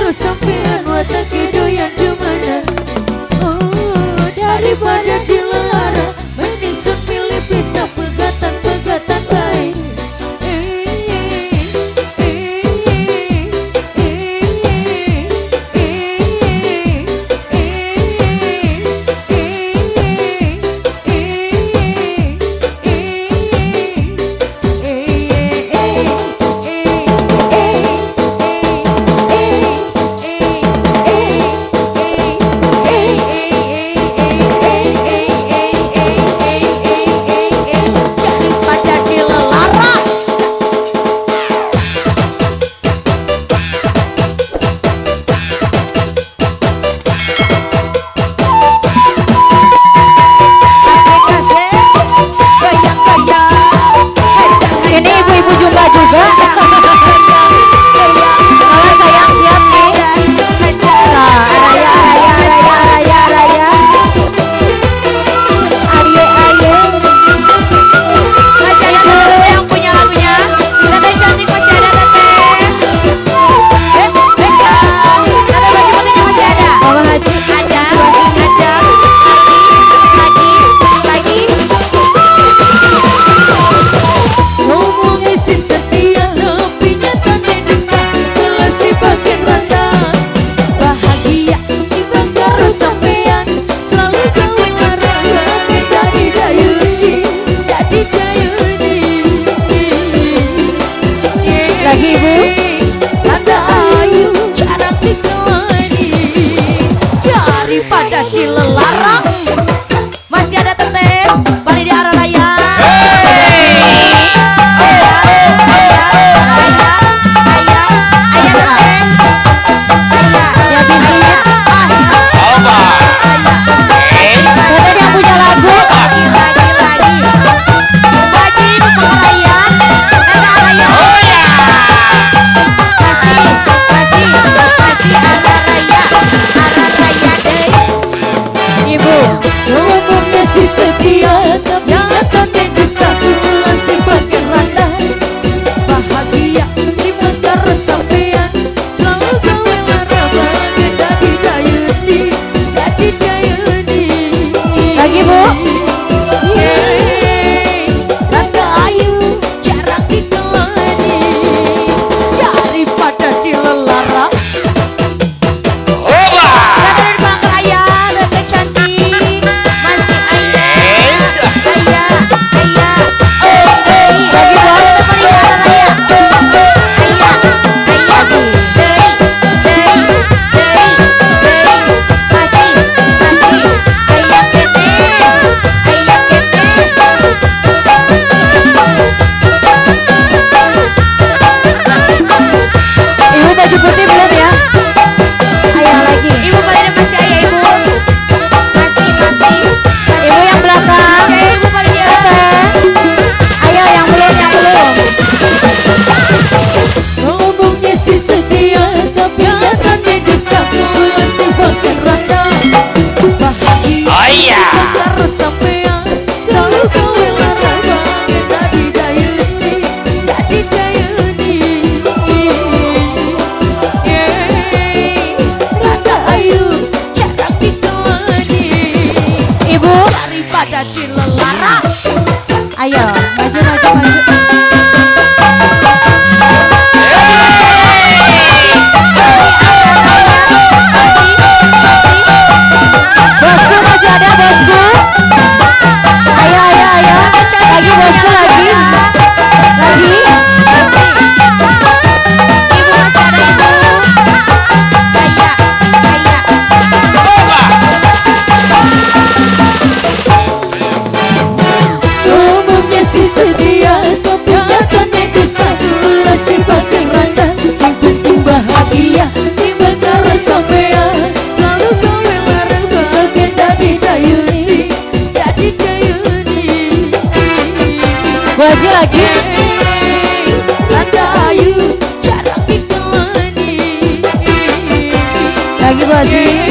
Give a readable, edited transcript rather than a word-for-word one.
karo sampean watak doyan dimana. Daripada dilarang mending sun pilih pisah pegatan-pegatan baik. Daripada dilarang masih ada teteh balik di arah raya. Ayo, maju, maju, maju. Bosku masih ada, bosku. Ayo, ayo, ayo. Lagi bosku lagi. Lagi. Ibu masih ada, ibu. Kaya, kaya. Ngomongnya si sedia, tapi akan bisa masih pakai randa. Yang penting bahagia, timbang karena sampean. Selalu kau melarang bahagia dari dayuni, jadi dayuni. Bu Haji lagi. Randa ayu, jarang ditemani. Lagi Bu Haji.